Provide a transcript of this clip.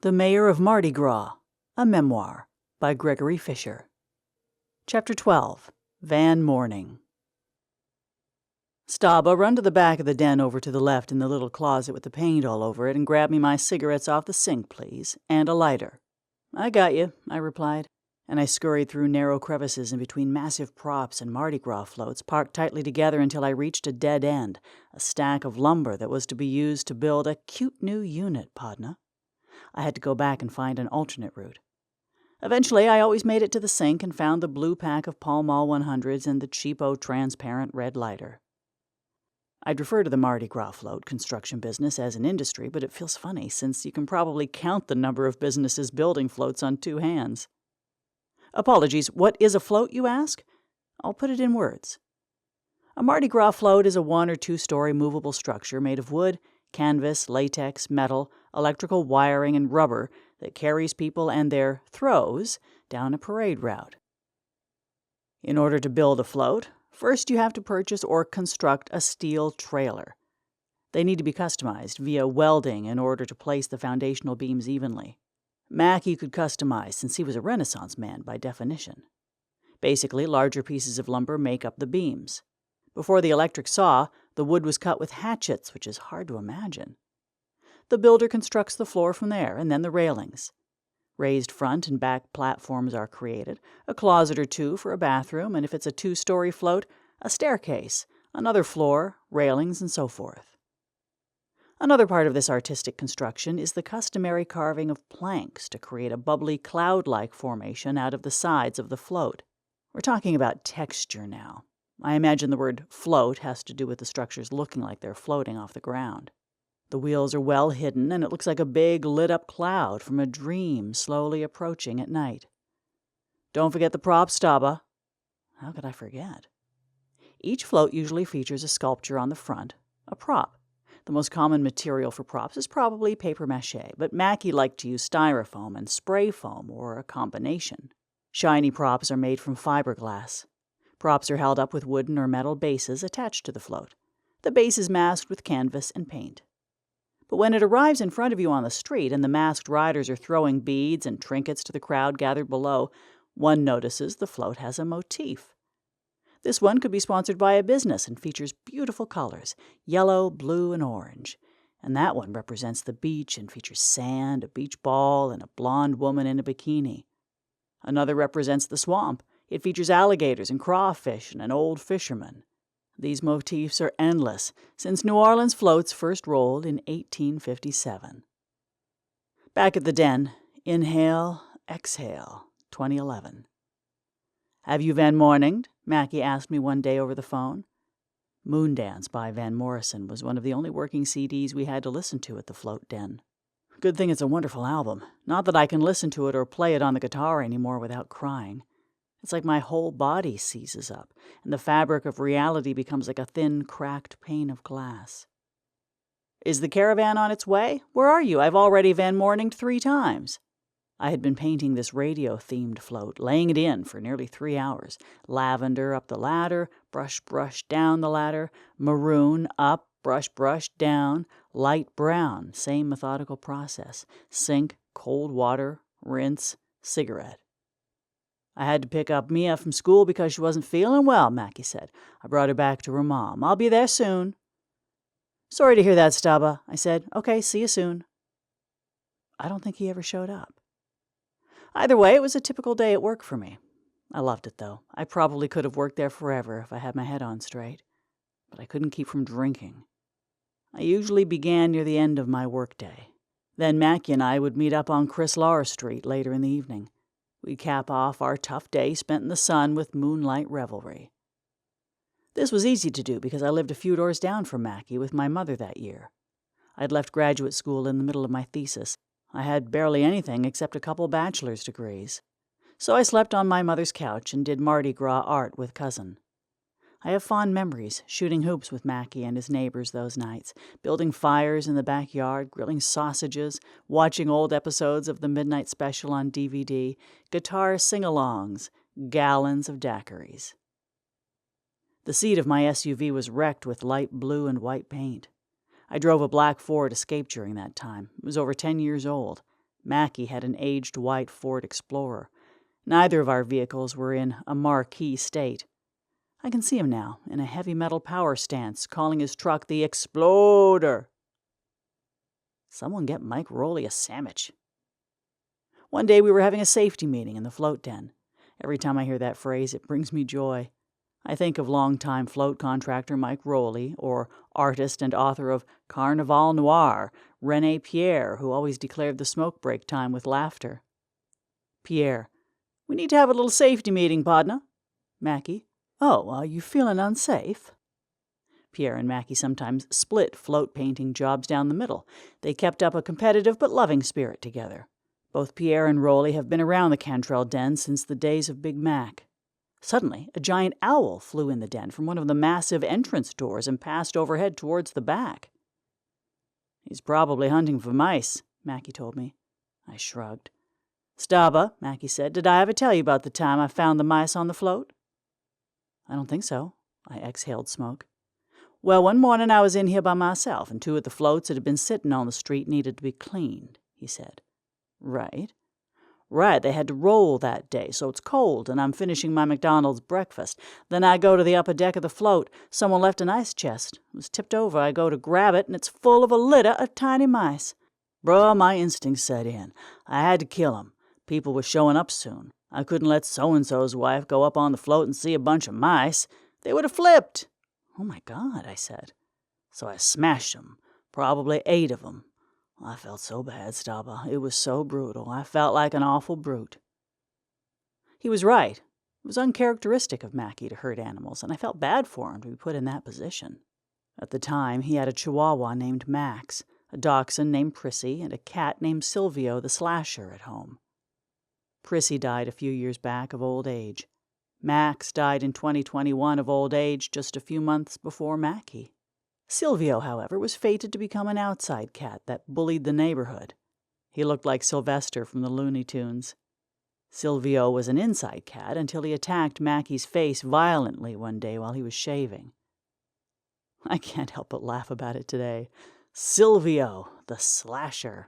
The Mayor of Mardi Gras, a Memoir, by Gregory Fischer. Chapter 12. Van Mourning. Staba, run to the back of the den over to the left in the little closet with the paint all over it and grab me my cigarettes off the sink, please, and a lighter. I got you, I replied, and I scurried through narrow crevices and between massive props and Mardi Gras floats parked tightly together until I reached a dead end, a stack of lumber that was to be used to build a cute new unit, Podna. I had to go back and find an alternate route. Eventually, I always made it to the sink and found the blue pack of Pall Mall 100s and the cheapo transparent red lighter. I'd refer to the Mardi Gras float construction business as an industry, but it feels funny since you can probably count the number of businesses building floats on two hands. Apologies, what is a float, you ask? I'll put it in words. A Mardi Gras float is a 1- or 2-story movable structure made of wood, canvas, latex, metal, electrical wiring, and rubber that carries people and their throws down a parade route. In order to build a float, first you have to purchase or construct a steel trailer. They need to be customized via welding in order to place the foundational beams evenly. Mackie could customize since he was a Renaissance man by definition. Basically, larger pieces of lumber make up the beams. Before the electric saw, the wood was cut with hatchets, which is hard to imagine. The builder constructs the floor from there, and then the railings. Raised front and back platforms are created, a closet or two for a bathroom, and if it's a 2-story float, a staircase, another floor, railings, and so forth. Another part of this artistic construction is the customary carving of planks to create a bubbly cloud-like formation out of the sides of the float. We're talking about texture now. I imagine the word float has to do with the structures looking like they're floating off the ground. The wheels are well hidden, and it looks like a big lit-up cloud from a dream slowly approaching at night. Don't forget the prop, Staba. How could I forget? Each float usually features a sculpture on the front, a prop. The most common material for props is probably paper mache, but Mackie liked to use styrofoam and spray foam or a combination. Shiny props are made from fiberglass. Props are held up with wooden or metal bases attached to the float. The base is masked with canvas and paint. But when it arrives in front of you on the street and the masked riders are throwing beads and trinkets to the crowd gathered below, one notices the float has a motif. This one could be sponsored by a business and features beautiful colors, yellow, blue, and orange. And that one represents the beach and features sand, a beach ball, and a blonde woman in a bikini. Another represents the swamp. It features alligators and crawfish and an old fisherman. These motifs are endless since New Orleans floats first rolled in 1857. Back at the den, inhale, exhale, 2011. Have you Van Morninged? Mackie asked me one day over the phone. Moondance by Van Morrison was one of the only working CDs we had to listen to at the float den. Good thing it's a wonderful album. Not that I can listen to it or play it on the guitar anymore without crying. It's like my whole body seizes up, and the fabric of reality becomes like a thin, cracked pane of glass. Is the caravan on its way? Where are you? I've already Van Morninged 3 times. I had been painting this radio-themed float, laying it in for nearly 3 hours. Lavender up the ladder, brush down the ladder, maroon up, brush down, light brown, same methodical process. Sink, cold water, rinse, cigarette. I had to pick up Mia from school because she wasn't feeling well, Mackie said. I brought her back to her mom. I'll be there soon. Sorry to hear that, Staba, I said. Okay, see you soon. I don't think he ever showed up. Either way, it was a typical day at work for me. I loved it, though. I probably could have worked there forever if I had my head on straight. But I couldn't keep from drinking. I usually began near the end of my workday. Then Mackie and I would meet up on Chris Lahr Street later in the evening. We'd cap off our tough day spent in the sun with moonlight revelry. This was easy to do because I lived a few doors down from Mackie with my mother that year. I'd left graduate school in the middle of my thesis. I had barely anything except a couple bachelor's degrees. So I slept on my mother's couch and did Mardi Gras art with Cousin. I have fond memories, shooting hoops with Mackie and his neighbors those nights, building fires in the backyard, grilling sausages, watching old episodes of the Midnight Special on DVD, guitar sing-alongs, gallons of daiquiris. The seat of my SUV was wrecked with light blue and white paint. I drove a black Ford Escape during that time. It was over 10 years old. Mackie had an aged white Ford Explorer. Neither of our vehicles were in a marquee state. I can see him now, in a heavy metal power stance, calling his truck the Exploder. Someone get Mike Rowley a sandwich. One day we were having a safety meeting in the float den. Every time I hear that phrase, it brings me joy. I think of longtime float contractor Mike Rowley, or artist and author of Carnaval Noir, René Pierre, who always declared the smoke break time with laughter. Pierre: "We need to have a little safety meeting, Podna." Mackie: "Oh, are you feeling unsafe?" Pierre and Mackie sometimes split float painting jobs down the middle. They kept up a competitive but loving spirit together. Both Pierre and Rowley have been around the Cantrell den since the days of Big Mac. Suddenly, a giant owl flew in the den from one of the massive entrance doors and passed overhead towards the back. "He's probably hunting for mice," Mackie told me. I shrugged. "Staba," Mackie said, "did I ever tell you about the time I found the mice on the float?" "I don't think so." I exhaled smoke. "Well, one morning I was in here by myself, and 2 of the floats that had been sitting on the street needed to be cleaned," he said. "Right." "Right, they had to roll that day, so it's cold, and I'm finishing my McDonald's breakfast. Then I go to the upper deck of the float. Someone left an ice chest. It was tipped over. I go to grab it, and it's full of a litter of tiny mice. Bruh, my instincts set in. I had to kill 'em. People were showing up soon. I couldn't let so-and-so's wife go up on the float and see a bunch of mice. They would have flipped." "Oh, my God," I said. "So I smashed 'em. Probably 8 of 'em. I felt so bad, Staba. It was so brutal. I felt like an awful brute." He was right. It was uncharacteristic of Mackie to hurt animals, and I felt bad for him to be put in that position. At the time, he had a Chihuahua named Max, a dachshund named Prissy, and a cat named Silvio the Slasher at home. Prissy died a few years back of old age. Max died in 2021 of old age just a few months before Mackie. Silvio, however, was fated to become an outside cat that bullied the neighborhood. He looked like Sylvester from the Looney Tunes. Silvio was an inside cat until he attacked Mackie's face violently one day while he was shaving. I can't help but laugh about it today. Silvio, the Slasher.